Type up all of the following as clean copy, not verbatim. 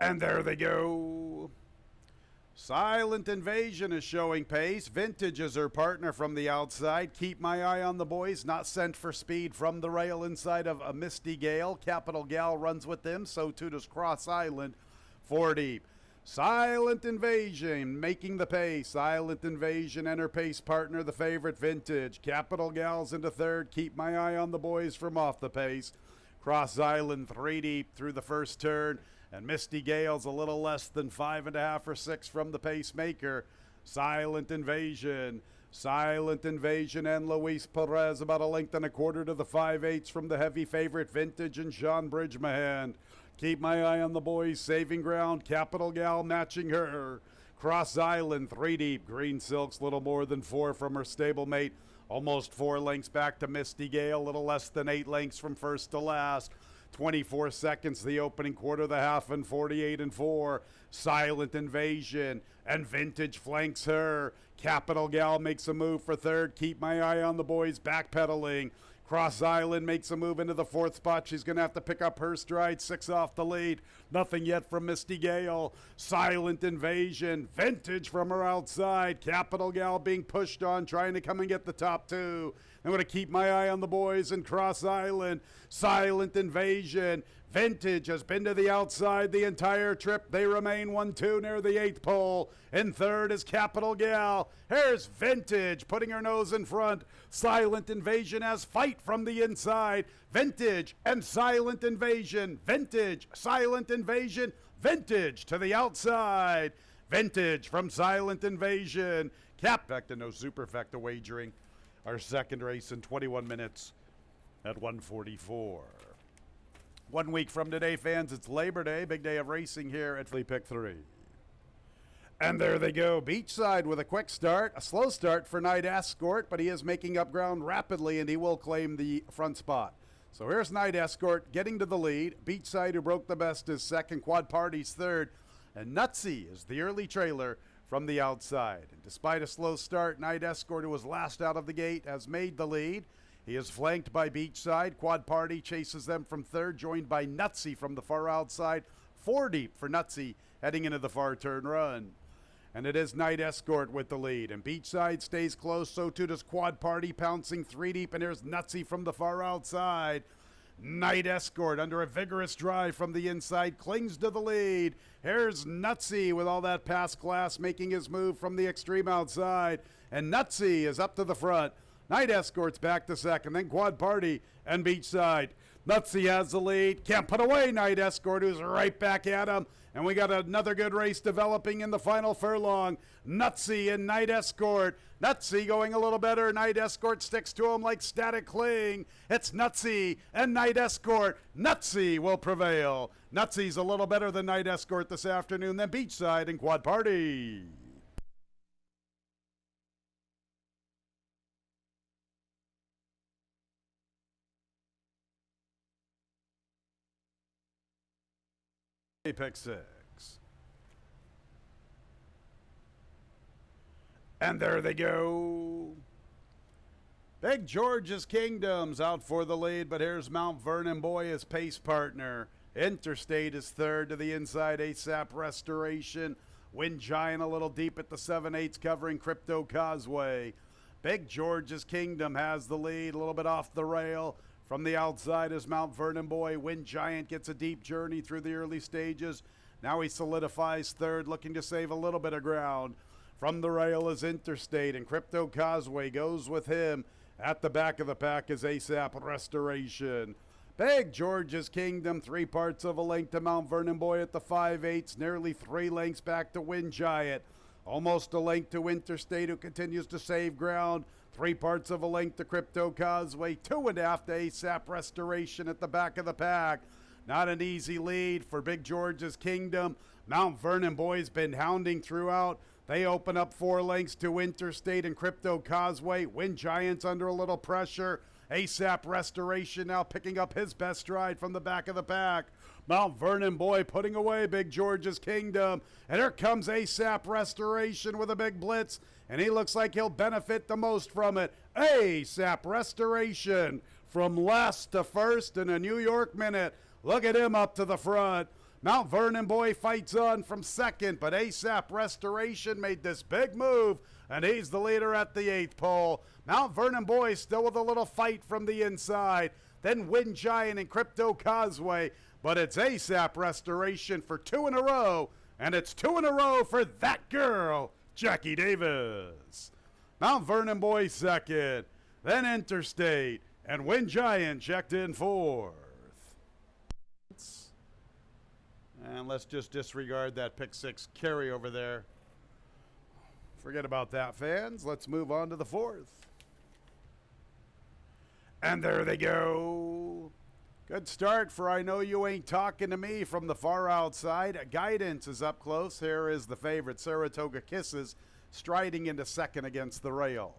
And there they go. Silent Invasion is showing pace. Vintage is her partner from the outside. Keep my eye on the boys. Not sent for speed from the rail inside of a Misty Gale. Capital Gal runs with them. So too does Cross Island. 4 deep. Silent Invasion making the pace. Silent Invasion and her pace partner, the favorite Vintage. Capital Gal's into third. Keep my eye on the boys from off the pace. Cross Island 3 deep through the first turn. And Misty Gale's a little less than 5.5 or 6 from the pacemaker. Silent Invasion. Silent Invasion and Luis Perez about 1.25 to the 5/8 from the heavy favorite Vintage and Sean Bridgemahan. Keep my eye on the boys. Saving ground. Capital Gal matching her. Cross Island 3 deep. Green Silk's little more than 4 from her stablemate. Almost 4 lengths back to Misty Gale. Little less than 8 lengths from first to last. 24 seconds the opening quarter, the half, and 48-4. Silent Invasion and Vintage flanks her. Capital Gal makes a move for third. Keep my eye on the boys backpedaling. Cross Island makes a move into the 4th spot. She's going to have to pick up her stride. 6 off the lead. Nothing yet from Misty Gale. Silent Invasion. Vintage from her outside. Capital Gal being pushed on, trying to come and get the top 2. I'm going to keep my eye on the boys in Cross Island. Silent Invasion. Vintage has been to the outside the entire trip. They remain 1-2 near the 8th pole. In third is Capital Gal. Here's Vintage putting her nose in front. Silent Invasion has fight from the inside. Vintage and Silent Invasion. Vintage, Silent Invasion. Vintage to the outside. Vintage from Silent Invasion. Back to no superfecta wagering. Our second race in 21 minutes at 1:44. 1 week from today, fans, it's Labor Day. Big day of racing here at Flea Pick 3. And there they go. Beachside with a quick start. A slow start for Night Escort, but he is making up ground rapidly, and he will claim the front spot. So here's Night Escort getting to the lead. Beachside, who broke the best, is second. Quad Party's third. And Nutsy is the early trailer from the outside. And despite a slow start, Night Escort, who was last out of the gate, has made the lead. He is flanked by Beachside. Quad Party chases them from third, joined by Nutsy from the far outside. 4 deep for Nutsy heading into the far turn run. And it is Night Escort with the lead. And Beachside stays close, so too does Quad Party, pouncing 3 deep. And here's Nutsy from the far outside. Night Escort under a vigorous drive from the inside clings to the lead. Here's Nutsy with all that past class making his move from the extreme outside. And Nutsy is up to the front. Night Escort's back to second, then Quad Party and Beachside. Nutsy has the lead. Can't put away Night Escort, who's right back at him. And we got another good race developing in the final furlong. Nutsy and Night Escort. Nutsy going a little better. Night Escort sticks to him like static cling. It's Nutsy and Night Escort. Nutsy will prevail. Nutsy's a little better than Night Escort this afternoon than Beachside and Quad Party. Pick 6. And there they go. Big George's Kingdom's out for the lead, but here's Mount Vernon Boy as pace partner. Interstate is third to the inside. ASAP Restoration. Wind Giant a little deep at the 7/8 covering Crypto Causeway. Big George's Kingdom has the lead, a little bit off the rail. From the outside is Mount Vernon Boy. Wind Giant gets a deep journey through the early stages. Now he solidifies third, looking to save a little bit of ground. From the rail is Interstate, and Crypto Causeway goes with him. At the back of the pack is ASAP Restoration. Big George's Kingdom, 3 parts of a length to Mount Vernon Boy at the 5/8, nearly 3 lengths back to Wind Giant. Almost a length to Interstate, who continues to save ground. 3 parts of a length to Crypto Causeway. 2.5 to ASAP Restoration at the back of the pack. Not an easy lead for Big George's Kingdom. Mount Vernon Boy's been hounding throughout. They open up 4 lengths to Interstate and Crypto Causeway. Wind Giant's under a little pressure. ASAP Restoration now picking up his best stride from the back of the pack. Mount Vernon Boy putting away Big George's Kingdom. And here comes ASAP Restoration with a big blitz. And he looks like he'll benefit the most from it. ASAP Restoration from last to first in a New York minute. Look at him up to the front. Mount Vernon boy fights on from second, but ASAP Restoration made this big move, and he's the leader at the 8th pole. Mount Vernon boy still with a little fight from the inside. Then Wind Giant and Crypto Causeway, but it's ASAP Restoration for 2 in a row, and it's 2 in a row for that girl, Jackie Davis. Mount Vernon boy second, then Interstate, and Wind Giant checked in 4th. And let's just disregard that pick 6 carry over there. Forget about that, fans. Let's move on to the 4th. And there they go. Good start for I Know You Ain't Talking to Me from the far outside. Guidance is up close. Here is the favorite, Saratoga Kisses, striding into second against the rail.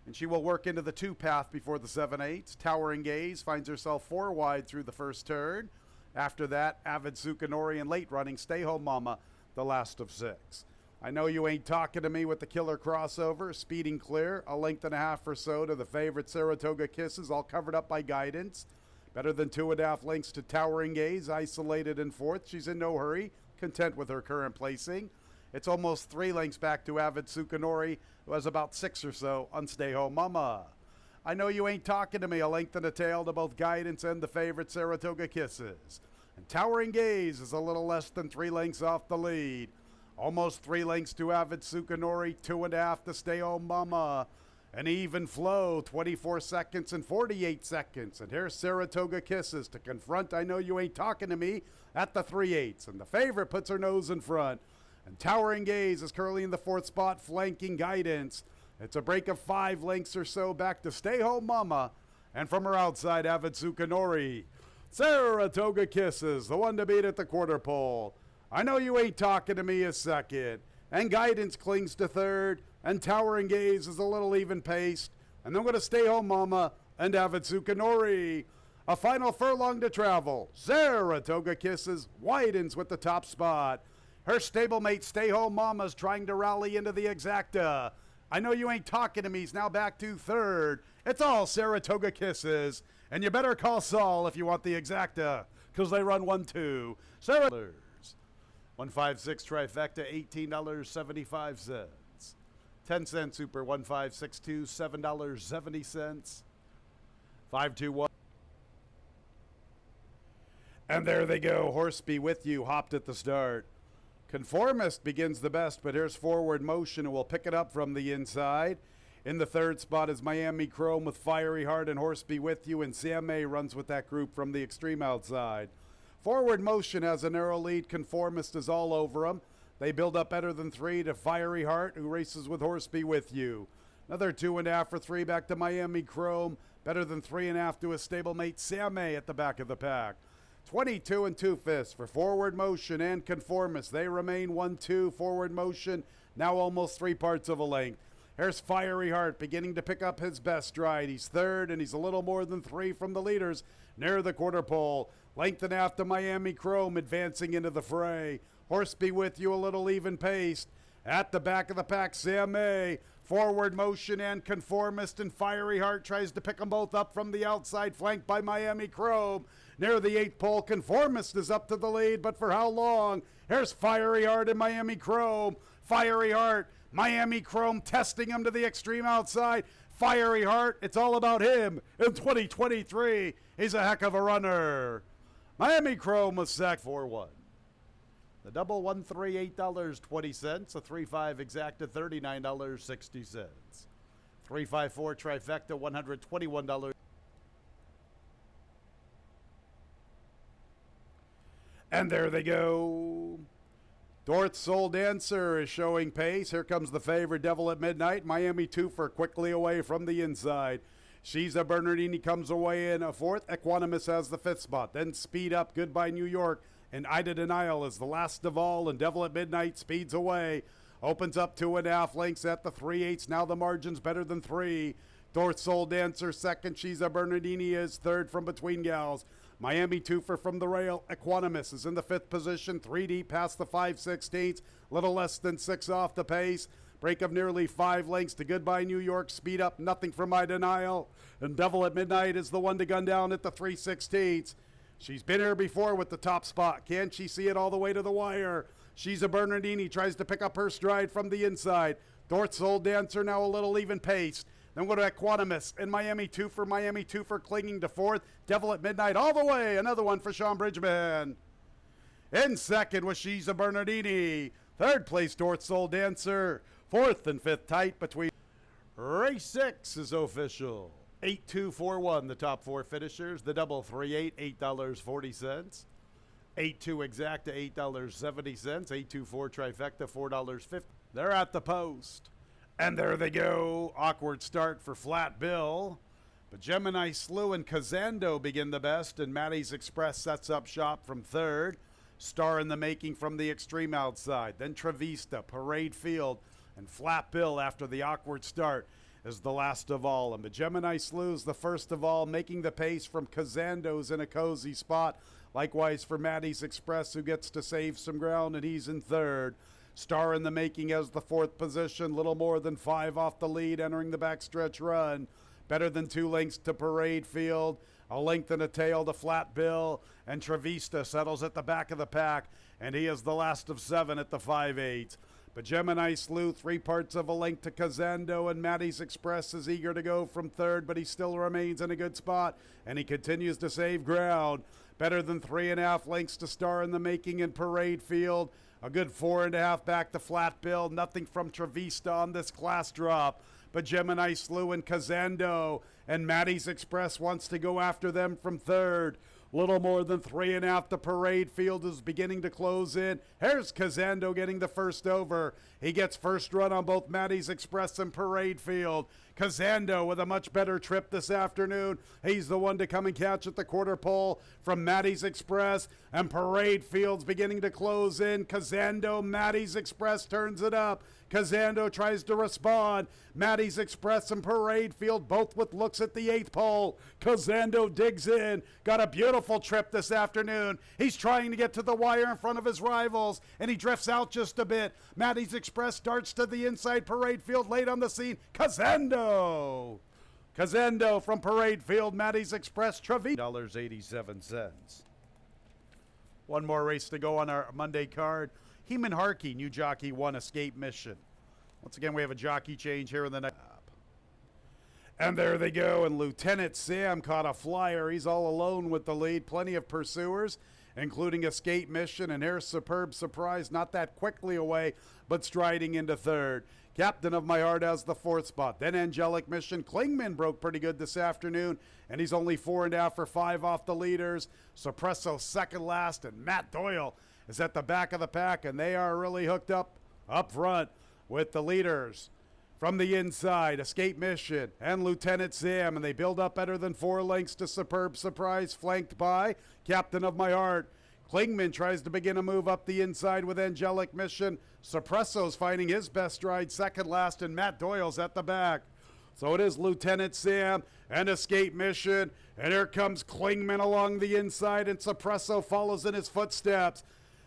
And she will work into the 2 path before the 7/8. Towering Gaze finds herself 4 wide through the first turn. After that, Avid Sukanori and late running Stay Home Mama, the last of 6. I Know You Ain't Talking to Me with the killer crossover, speeding clear, a length and a half or so to the favorite Saratoga Kisses, all covered up by Guidance. Better than 2.5 lengths to Towering Gaze, isolated in 4th. She's in no hurry, content with her current placing. It's almost 3 lengths back to Avid Sukanori, who has about 6 or so on Stay Home Mama. I Know You Ain't Talking to Me, a length and a tail to both Guidance and the favorite Saratoga Kisses. And Towering Gaze is a little less than 3 lengths off the lead. Almost 3 lengths to Avid Sukanori, 2.5 to Stay Home Mama. An even flow, 24 seconds and 48 seconds. And here's Saratoga Kisses to confront I Know You Ain't Talking to Me at the 3/8. And the favorite puts her nose in front. And Towering Gaze is currently in the 4th spot, flanking Guidance. It's a break of 5 lengths or so back to Stay Home Mama. And from her outside, Avid Sukanori. Saratoga Kisses, the one to beat at the quarter pole. I Know You Ain't Talking to Me is second. And Guidance clings to third. And Towering Gaze is a little even paced. And then we're going to Stay Home Mama and Avid Sukanori. A final furlong to travel. Saratoga Kisses widens with the top spot. Her stablemate Stay Home Mama's trying to rally into the exacta. I Know You Ain't Talking to Me's now back to third. It's all Saratoga Kisses. And you better call Saul if you want the exacta, because they run 1-2. Sarah 156 trifecta, $18.75. 10-cent super, 1562, $7.70. 521. And there they go. Horse Be With You hopped at the start. Conformist begins the best, but here's Forward Motion, who will pick it up from the inside. In the 3rd spot is Miami Chrome with Fiery Heart and Horse Be With You, and Sam May runs with that group from the extreme outside. Forward Motion has a narrow lead. Conformist is all over him. They build up better than 3 to Fiery Heart, who races with Horse Be With You. Another 2.5 for 3 back to Miami Chrome. Better than 3.5 to his stablemate Sam May at the back of the pack. 22 and 2/5 for Forward Motion and Conformist. They remain 1-2. Forward Motion now almost 3 parts of a length. Here's Fiery Heart beginning to pick up his best stride. He's third, and he's a little more than 3 from the leaders near the quarter pole. Length and a half to Miami Chrome advancing into the fray. Horse Be With You a little even paced. At the back of the pack, Sam May. Forward Motion and Conformist, and Fiery Heart tries to pick them both up from the outside, flanked by Miami Chrome. Near the 8th pole, Conformist is up to the lead, but for how long? Here's Fiery Heart and Miami Chrome. Fiery Heart, Miami Chrome testing him to the extreme outside. Fiery Heart, it's all about him in 2023. He's a heck of a runner. Miami Chrome was sacked 4-1. The double $138.20, a 3-5 exacta $39.60. 3-5-4 trifecta $121. And there they go. Dorth Soul Dancer is showing pace. Here comes the favorite, Devil at Midnight. Miami Twofer quickly away from the inside. She's a Bernardini comes away in a 4th. Equanimous has the 5th spot. Then Speed Up, Goodbye New York. And Ida Denial is the last of all. And Devil at Midnight speeds away. Opens up 2.5 lengths at the 3/8. Now the margin's better than 3. Dorth Soul Dancer second. She's a Bernardini is third from between gals. Miami Twofer from the rail. Equanimous is in the 5th position. 3 deep past the 5/16. Little less than 6 off the pace. Break of nearly 5 lengths to Goodbye New York. Speed Up, nothing from My Denial. And Devil at Midnight is the one to gun down at the 3/16. She's been here before with the top spot. Can she see it all the way to the wire? She's a Bernardini, tries to pick up her stride from the inside. North Soul Dancer now a little even paced. Then we'll go to Equanimous and Miami 2 for clinging to fourth. Devil at Midnight all the way. Another one for Sean Bridgman. In second was She's a Bernardini. Third place, North Soul Dancer. Fourth and fifth tight between. Race 6 is official. 8-2-4-1, the top four finishers. The double 3-8, $8.40. 8-2 exacta, $8.70. 8-2-4 trifecta, $4.50. They're at the post. And there they go. Awkward start for Flat Bill. But Gemini Slew and Kazando begin the best, and Maddies Express sets up shop from third. Star in the Making from the extreme outside. Then Travista, Parade Field, and Flat Bill after the awkward start is the last of all. And the Gemini Slew's the first of all, making the pace from Kazando's in a cozy spot. Likewise for Maddies Express, who gets to save some ground, and he's in third. Star in the Making as the fourth position, little more than 5 off the lead, entering the backstretch run. Better than 2 lengths to Parade Field, a length and a tail to Flat Bill, and Travista settles at the back of the pack, and he is the last of 7 at the 5/8. But Gemini Slew 3 parts of a length to Kazando, and Maddies Express is eager to go from third, but he still remains in a good spot, and he continues to save ground. Better than 3.5 lengths to Star in the Making in Parade Field. A good 4.5 back to Flat Bill. Nothing from Travista on this class drop. But Gemini Slew and Kazando, and Maddies Express wants to go after them from third. Little more than 3.5. The Parade Field is beginning to close in. Here's Kazando getting the first over. He gets first run on both Maddies Express and Parade Field. Kazando with a much better trip this afternoon. He's the one to come and catch at the quarter pole from Maddies Express. And Parade Field's beginning to close in. Kazando, Maddies Express turns it up. Kazando tries to respond. Maddies Express and Parade Field both with looks at the 8th pole. Kazando digs in. Got a beautiful trip this afternoon. He's trying to get to the wire in front of his rivals, and he drifts out just a bit. Maddies Express darts to the inside. Parade Field late on the scene. Kazando from Parade Field. Maddies Express. $87. One more race to go on our Monday card. Heeman Harkey, new jockey, 1 Escape Mission. Once again, we have a jockey change here in the night. And there they go, and Lieutenant Sam caught a flyer. He's all alone with the lead. Plenty of pursuers, including Escape Mission, and here's Superb Surprise, not that quickly away, but striding into third. Captain of My Heart has the 4th spot. Then Angelic Mission. Klingman broke pretty good this afternoon, and he's only 4.5 for 5 off the leaders. Suppresso second last, and Matt Doyle is at the back of the pack, and they are really hooked up front with the leaders. From the inside, Escape Mission and Lieutenant Sam, and they build up better than 4 lengths to Superb Surprise, flanked by Captain of My Heart. Klingman tries to begin a move up the inside with Angelic Mission. Suppresso's finding his best stride second last, and Matt Doyle's at the back. So it is Lieutenant Sam and Escape Mission, and here comes Klingman along the inside, and Suppresso follows in his footsteps.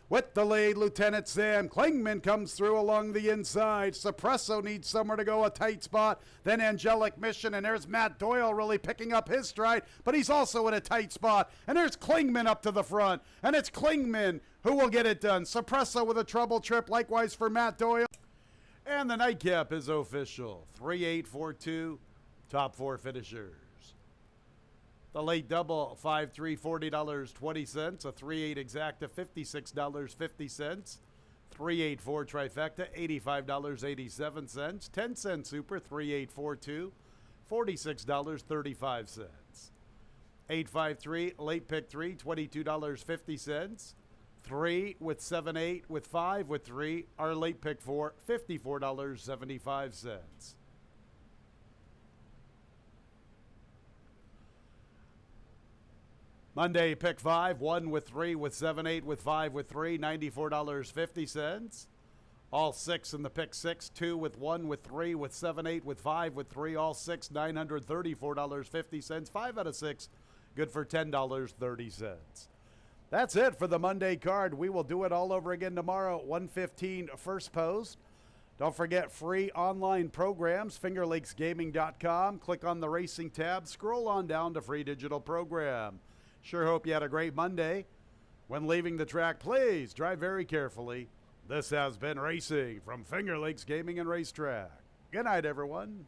With the lead, Lieutenant Sam. Klingman comes through along the inside. Suppresso needs somewhere to go, a tight spot. Then Angelic Mission, and there's Matt Doyle really picking up his stride, but he's also in a tight spot. And there's Klingman up to the front, and it's Klingman who will get it done. Suppresso with a trouble trip, likewise for Matt Doyle. And the nightcap is official. 3-8-4-2, top 4 finishers. The late double, 5-3, $40.20. A 3-8 exacta, $56.50. 3-8-4 trifecta, $85.87. 10-cent super, 3-8-4-2, $46.35. 8-5-3, late pick 3, $22.50. 3 with 7-8 with 5 with 3. Our late pick 4, $54.75. Monday, pick 5, 1 with 3 with 7-8 with 5 with 3, $94.50. All 6 in the pick 6, 2 with 1 with 3 with 7-8 with 5 with 3, all 6, $934.50. 5 out of 6, good for $10.30. That's it for the Monday card. We will do it all over again tomorrow at 1:15 first post. Don't forget free online programs, fingerlicksgaming.com. Click on the racing tab, scroll on down to free digital program. Sure hope you had a great Monday. When leaving the track, please drive very carefully. This has been Racing from Finger Lakes Gaming and Racetrack. Good night, everyone.